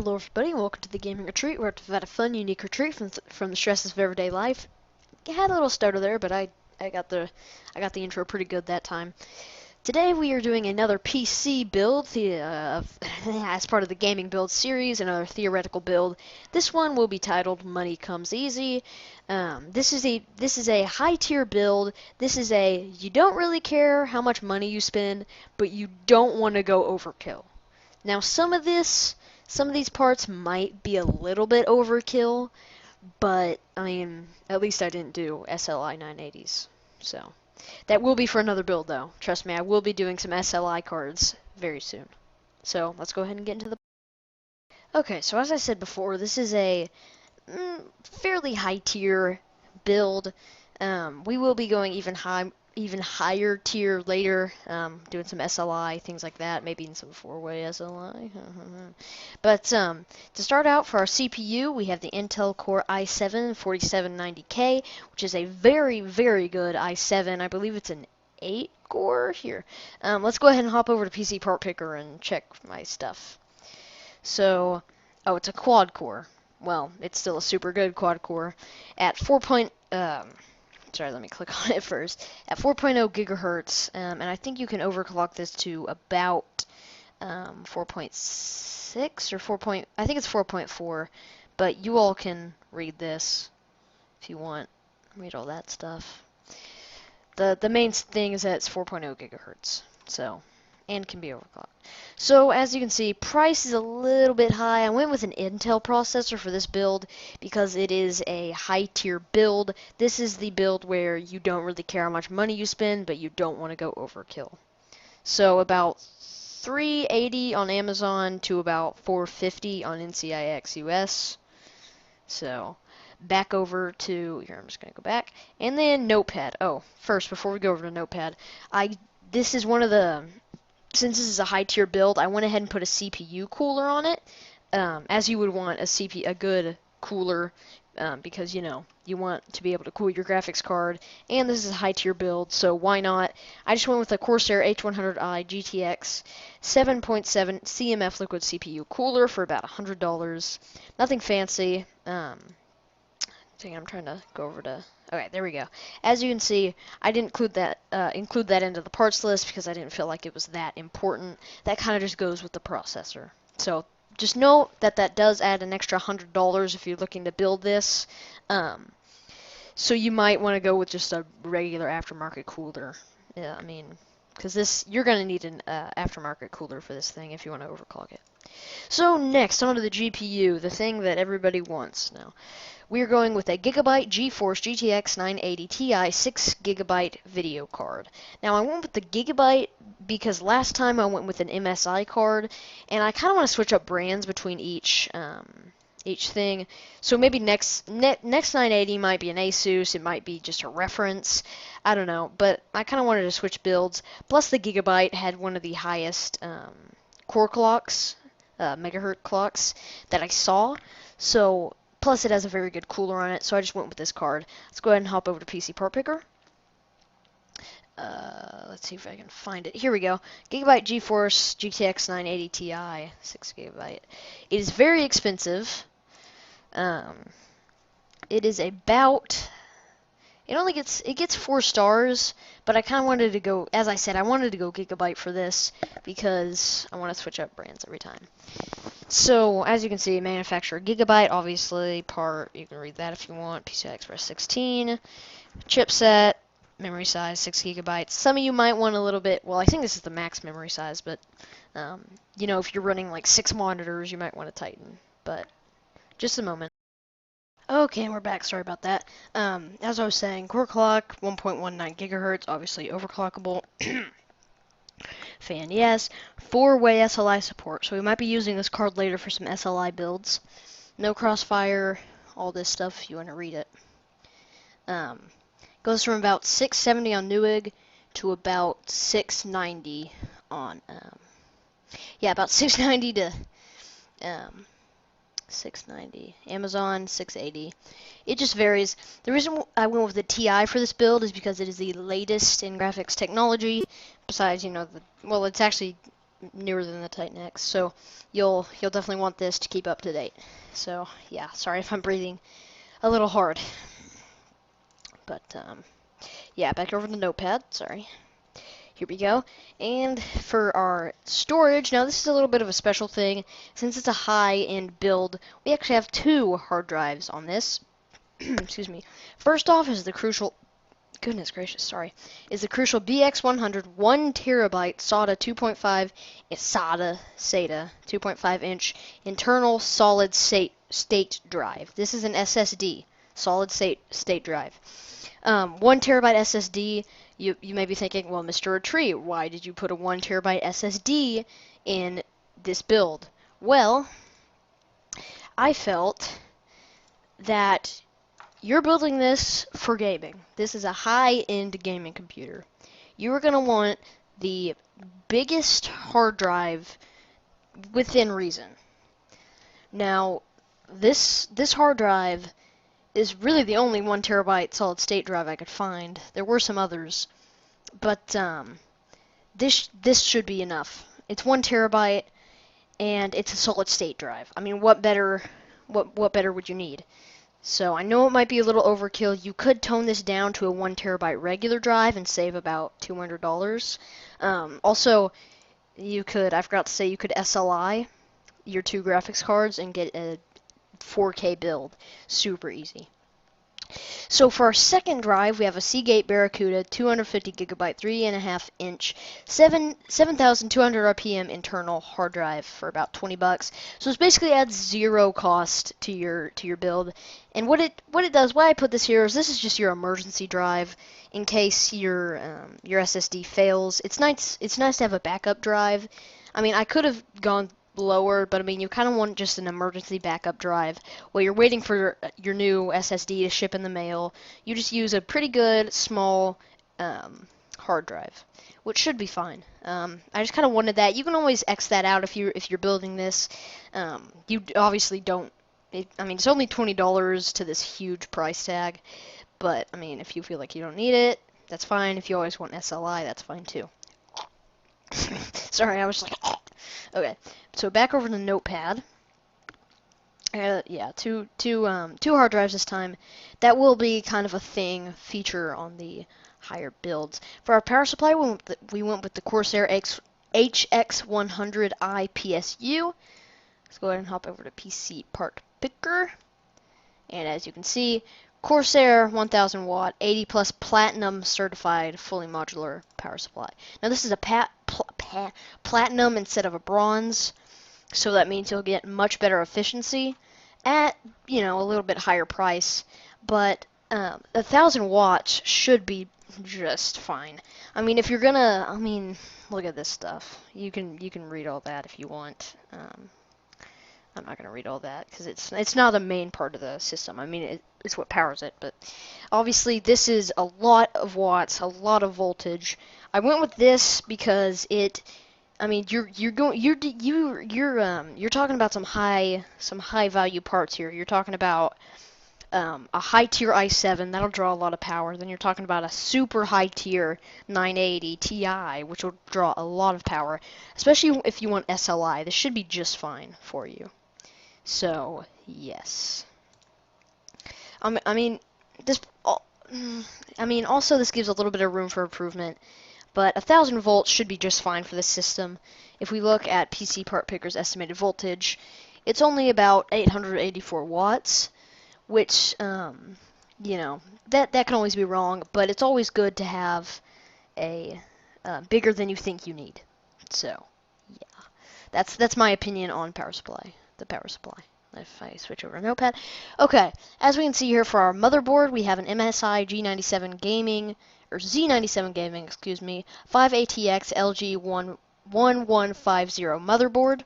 Hello everybody, and welcome to the Gaming Retreat, where we've had a fun, unique retreat from the stresses of everyday life. I had a little stutter there, but I got the intro pretty good that time. Today we are doing another PC build as part of the gaming build series, another theoretical build. This one will be titled Money Comes Easy. This is a high tier build. This is a you don't really care how much money you spend, but you don't want to go overkill. Now some of these parts might be a little bit overkill, but I mean, at least I didn't do SLI 980s. So, that will be for another build though. Trust me, I will be doing some SLI cards very soon. So, let's go ahead and get into the... Okay, so as I said before, this is a fairly high tier build. We will be going even higher tier later, doing some SLI, things like that, maybe in some 4-way SLI. But to start out, for our CPU, we have the Intel Core i7 4790K, which is a very, very good i7. I believe it's an 8-core. Here, let's go ahead and hop over to PC Part Picker and check my stuff. So, oh, it's a quad core. Well, it's still a super good quad core at sorry, let me click on it first. At 4.0 gigahertz, and I think you can overclock this to about 4.6 or 4. I think it's 4.4, but you all can read this if you want. Read all that stuff. The main thing is that it's 4.0 gigahertz, so, and can be overclocked. So as you can see, price is a little bit high. I went with an Intel processor for this build because it is a high tier build. This is the build where you don't really care how much money you spend, but you don't want to go overkill. So about $380 on Amazon to about $450 on NCIX US. So back over to here. I'm just gonna go back, and then Notepad. Oh, first before we go over to Notepad, this is one of the... Since this is a high tier build, I went ahead and put a CPU cooler on it, as you would want a good cooler, because you know you want to be able to cool your graphics card, and this is a high tier build, so why not? I just went with a Corsair H100i GTX 7.7 CMF liquid CPU cooler for about $100. Nothing fancy. I'm trying to go over to... Okay, there we go. As you can see, I didn't include that into the parts list because I didn't feel like it was that important. That kind of just goes with the processor. So just note that that does add an extra $100 if you're looking to build this. So you might want to go with just a regular aftermarket cooler. Yeah, I mean, because you're going to need an aftermarket cooler for this thing if you want to overclock it. So next, onto the GPU, the thing that everybody wants now. We are going with a Gigabyte GeForce GTX 980 Ti 6GB video card. Now I went with the Gigabyte because last time I went with an MSI card, and I kind of want to switch up brands between each thing. So maybe next 980 might be an Asus, it might be just a reference, I don't know, but I kind of wanted to switch builds. Plus the Gigabyte had one of the highest core clocks, megahertz clocks that I saw, so plus it has a very good cooler on it, so I just went with this card. Let's go ahead and hop over to PC Part Picker. Let's see if I can find it. Here we go. Gigabyte GeForce GTX 980 Ti, 6GB. It is very expensive. It is about... It gets 4 stars, but I kind of wanted to go, as I said, I wanted to go Gigabyte for this because I want to switch up brands every time. So, as you can see, manufacturer Gigabyte, obviously, part, you can read that if you want, PCI Express 16, chipset, memory size, 6GB. Some of you might want a little bit, well, I think this is the max memory size, but, you know, if you're running like 6 monitors, you might want to tighten, but just a moment. Okay, and we're back. Sorry about that. As I was saying, core clock, 1.19 gigahertz, obviously overclockable. Fan, yes. 4-way SLI support, so we might be using this card later for some SLI builds. No crossfire, all this stuff if you want to read it. Goes from about 670 on Newegg to about 690 on, yeah, about 690 to, 690. Amazon, 680. It just varies. The reason I went with the Ti for this build is because it is the latest in graphics technology. Besides, you know, well, it's actually newer than the Titan X. So you'll definitely want this to keep up to date. So yeah, sorry if I'm breathing a little hard, but yeah, back over to the notepad. Sorry. Here we go. And for our storage, now this is a little bit of a special thing. Since it's a high-end build, we actually have 2 hard drives on this. Excuse me. First off is the crucial, goodness gracious, sorry, is the crucial BX100 1 terabyte SATA 2.5 inch internal solid state drive. This is an SSD, solid state drive. 1 terabyte SSD. You may be thinking, well, Mr. Retreat, why did you put a 1 terabyte SSD in this build? Well, I felt that you're building this for gaming. This is a high-end gaming computer. You are going to want the biggest hard drive within reason. Now, this hard drive is really the only 1 terabyte solid state drive I could find. There were some others, but this should be enough. It's 1 terabyte and it's a solid state drive. I mean, what better would you need? So I know it might be a little overkill. You could tone this down to a 1 terabyte regular drive and save about $200. Also, you could, I forgot to say, you could SLI your 2 graphics cards and get a 4K build. Super easy. So for our second drive, we have a Seagate Barracuda 250 gigabyte, 3.5 inch, 7,200 RPM internal hard drive for about $20. So it basically adds 0 cost to your build. And what it does, why I put this here is this is just your emergency drive in case your SSD fails. It's nice to have a backup drive. I mean, I could have gone lower, but I mean, you kind of want just an emergency backup drive. While you're waiting for your new SSD to ship in the mail, you just use a pretty good small hard drive, which should be fine. I just kind of wanted that. You can always X that out if you're building this. You obviously don't. I mean, it's only $20 to this huge price tag, but I mean, if you feel like you don't need it, that's fine. If you always want SLI, that's fine too. Sorry, I was like, okay. So back over to Notepad. Yeah, two hard drives this time. That will be kind of a feature on the higher builds. For our power supply, we went with the Corsair HX100i PSU. Let's go ahead and hop over to PC Part Picker. And as you can see, Corsair 1000 watt, 80 plus platinum certified fully modular power supply. Now this is a platinum instead of a bronze. So that means you'll get much better efficiency at, a little bit higher price. But 1,000 watts should be just fine. I mean, if you're gonna, look at this stuff. You can read all that if you want. I'm not gonna read all that because it's not a main part of the system. I mean, it's what powers it. But obviously, this is a lot of watts, a lot of voltage. I went with this because it. I mean, you're talking about some high value parts here. You're talking about a high tier i7 that'll draw a lot of power. Then you're talking about a super high tier 980 Ti, which will draw a lot of power, especially if you want SLI. This should be just fine for you. So yes. Also this gives a little bit of room for improvement. But 1,000 volts should be just fine for this system. If we look at PC Part Picker's estimated voltage, it's only about 884 watts, which, that can always be wrong, but it's always good to have a bigger than you think you need. So, yeah, that's my opinion on the power supply. If I switch over to Notepad. Okay, as we can see here for our motherboard, we have an MSI G97 Gaming, or Z97 Gaming, excuse me, 5ATX LG1150 motherboard,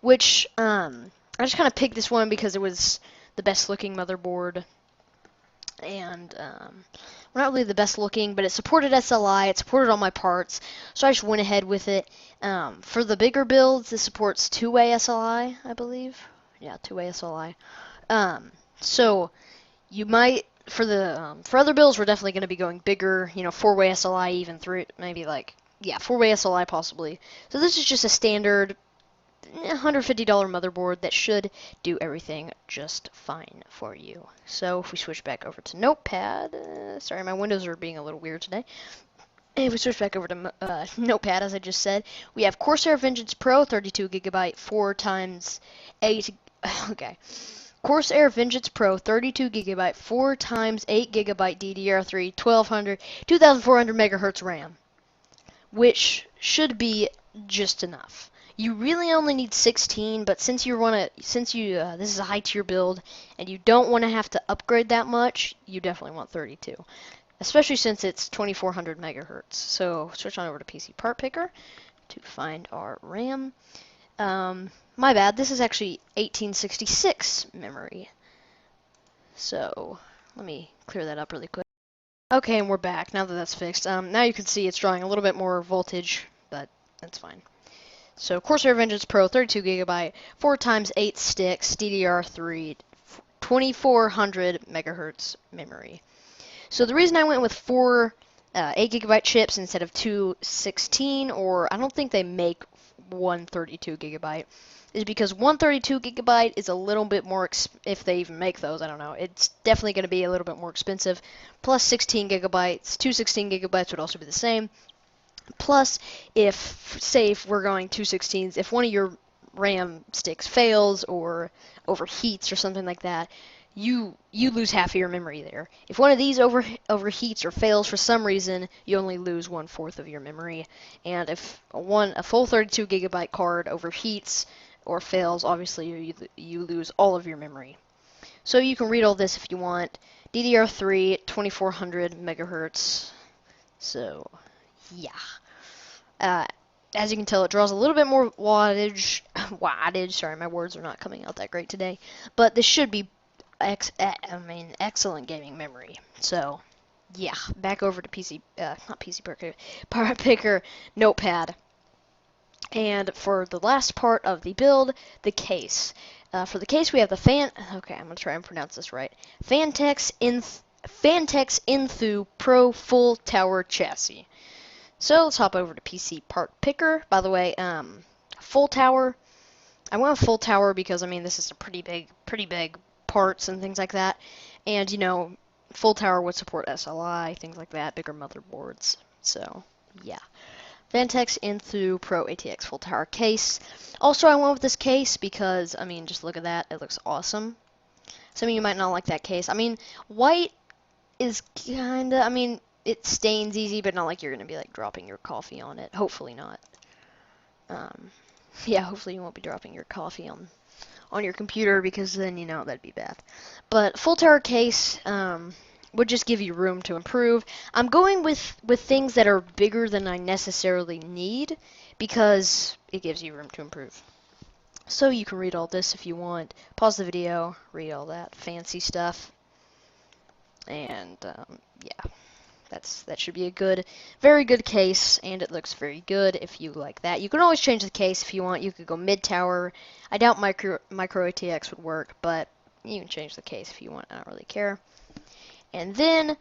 which, I just kind of picked this one because it was the best looking motherboard, and, well, not really the best looking, but it supported SLI, it supported all my parts, so I just went ahead with it. For the bigger builds, this supports two-way SLI, I believe. Yeah, two-way SLI. So you might for other builds we're definitely going to be going bigger. Four-way SLI, even maybe like yeah, 4-way SLI possibly. So this is just a standard $150 motherboard that should do everything just fine for you. So if we switch back over to Notepad, sorry, my windows are being a little weird today. If we switch back over to Notepad, as I just said, we have Corsair Vengeance Pro, 32 gigabyte, 4 times 8. Okay. Corsair Vengeance Pro, 32 gigabyte, 4 times 8 gigabyte DDR3, 1200, 2400 megahertz RAM, which should be just enough. You really only need 16, but since you this is a high tier build and you don't want to have to upgrade that much, you definitely want 32. Especially since it's 2400 megahertz. So switch on over to PC Part Picker to find our RAM. My bad, this is actually 1866 memory. So let me clear that up really quick. Okay, and we're back now that that's fixed. Now you can see it's drawing a little bit more voltage, but that's fine. So Corsair Vengeance Pro, 32 gigabyte, 4 times 8 sticks, DDR3, 2400 megahertz memory. So the reason I went with 4 8 gigabyte chips instead of 2 16, or I don't think they make 132 gigabyte, is because 132 gigabyte is a little bit more, if they even make those, I don't know. It's definitely going to be a little bit more expensive. Plus 16 gigabytes, 216 gigabytes would also be the same. Plus, say if we're going 216s, if one of your RAM sticks fails or overheats or something like that, you lose half of your memory there. If one of these overheats or fails for some reason, you only lose 1/4 of your memory. And if a full 32 gigabyte card overheats or fails, obviously you lose all of your memory. So you can read all this if you want. DDR3 2400 megahertz. So yeah. As you can tell, it draws a little bit more wattage. Sorry, my words are not coming out that great today. But this should be excellent gaming memory. So, yeah, back over to not PC Picker, Part Picker, Notepad. And for the last part of the build, the case. For the case, we have the okay, I'm going to try and pronounce this right. Fantex Enthoo Pro Full Tower Chassis. So let's hop over to PC Part Picker. By the way, full tower. I went with full tower because this is a pretty big parts and things like that. And full tower would support SLI, things like that, bigger motherboards. So yeah, Vantex Enthoo Pro ATX full tower case. Also, I went with this case because just look at that, it looks awesome. Some of you might not like that case. White is kinda. It stains easy, but not like you're gonna be like dropping your coffee on it. Hopefully not. Yeah, hopefully you won't be dropping your coffee on your computer because then that'd be bad. But full tower case would just give you room to improve. I'm going with things that are bigger than I necessarily need because it gives you room to improve. So you can read all this if you want. Pause the video, read all that fancy stuff, and yeah. That should be a very good case, and it looks very good if you like that. You can always change the case if you want. You could go mid-tower. I doubt micro ATX would work, but you can change the case if you want. I don't really care. And then,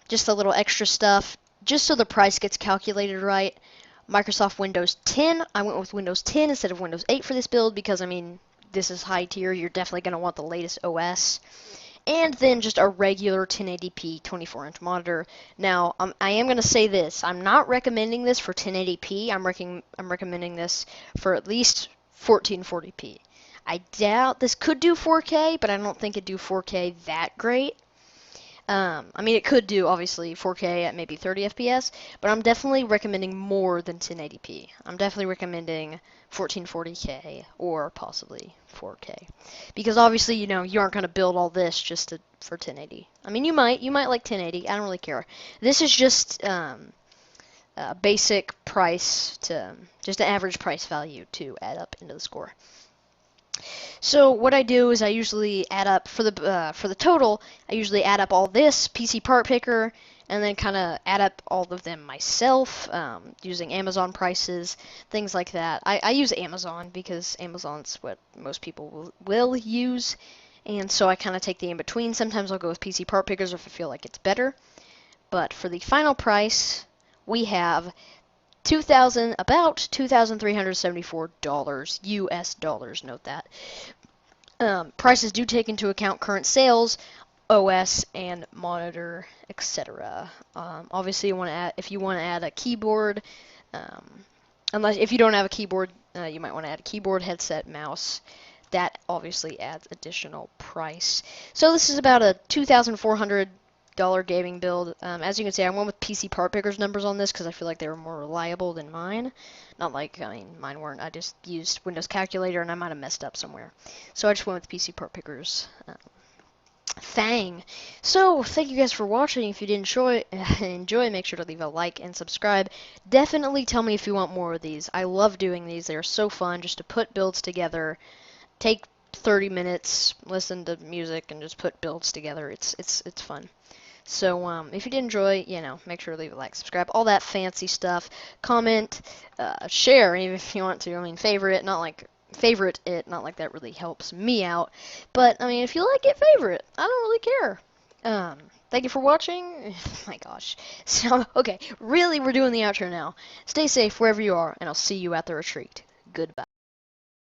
just a little extra stuff, just so the price gets calculated right. Microsoft Windows 10. I went with Windows 10 instead of Windows 8 for this build because, this is high tier. You're definitely going to want the latest OS. And then just a regular 1080p 24-inch monitor. Now, I am going to say this. I'm not recommending this for 1080p. I'm recommending this for at least 1440p. I doubt this could do 4K, but I don't think it'd do 4K that great. It could do, obviously, 4K at maybe 30 FPS, but I'm definitely recommending more than 1080p. I'm definitely recommending 1440K or possibly 4K. Because obviously, you aren't going to build all this just for 1080. You might like 1080. I don't really care. This is just a basic price just an average price value to add up into the score. So what I do is I usually add up for the total. I usually add up all this PC Part Picker and then kind of add up all of them myself using Amazon prices, things like that. I use Amazon because Amazon's what most people will use, and so I kind of take the in between. Sometimes I'll go with PC Part Pickers if I feel like it's better. But for the final price, we have about $2,374 US dollars. Note that. Prices do take into account current sales, OS and monitor, etc. Obviously, if you want to add a keyboard, unless if you don't have a keyboard, you might want to add a keyboard, headset, mouse. That obviously adds additional price. So this is about a $2,400 gaming build. As you can see, I went with PC Part Picker's numbers on this because I feel like they were more reliable than mine. Not like, I mean, mine weren't. I just used Windows Calculator and I might have messed up somewhere. So I just went with PC Part Picker's thing. So, thank you guys for watching. If you did enjoy, make sure to leave a like and subscribe. Definitely tell me if you want more of these. I love doing these. They are so fun just to put builds together. Take 30 minutes, listen to music, and just put builds together. It's fun. So, if you did enjoy, make sure to leave a like, subscribe, all that fancy stuff. Comment, share, even if you want to. I mean, favorite it, not like that really helps me out. But, I mean, if you like it, favorite. I don't really care. Thank you for watching. My gosh. So, okay, really, we're doing the outro now. Stay safe wherever you are, and I'll see you at the retreat. Goodbye.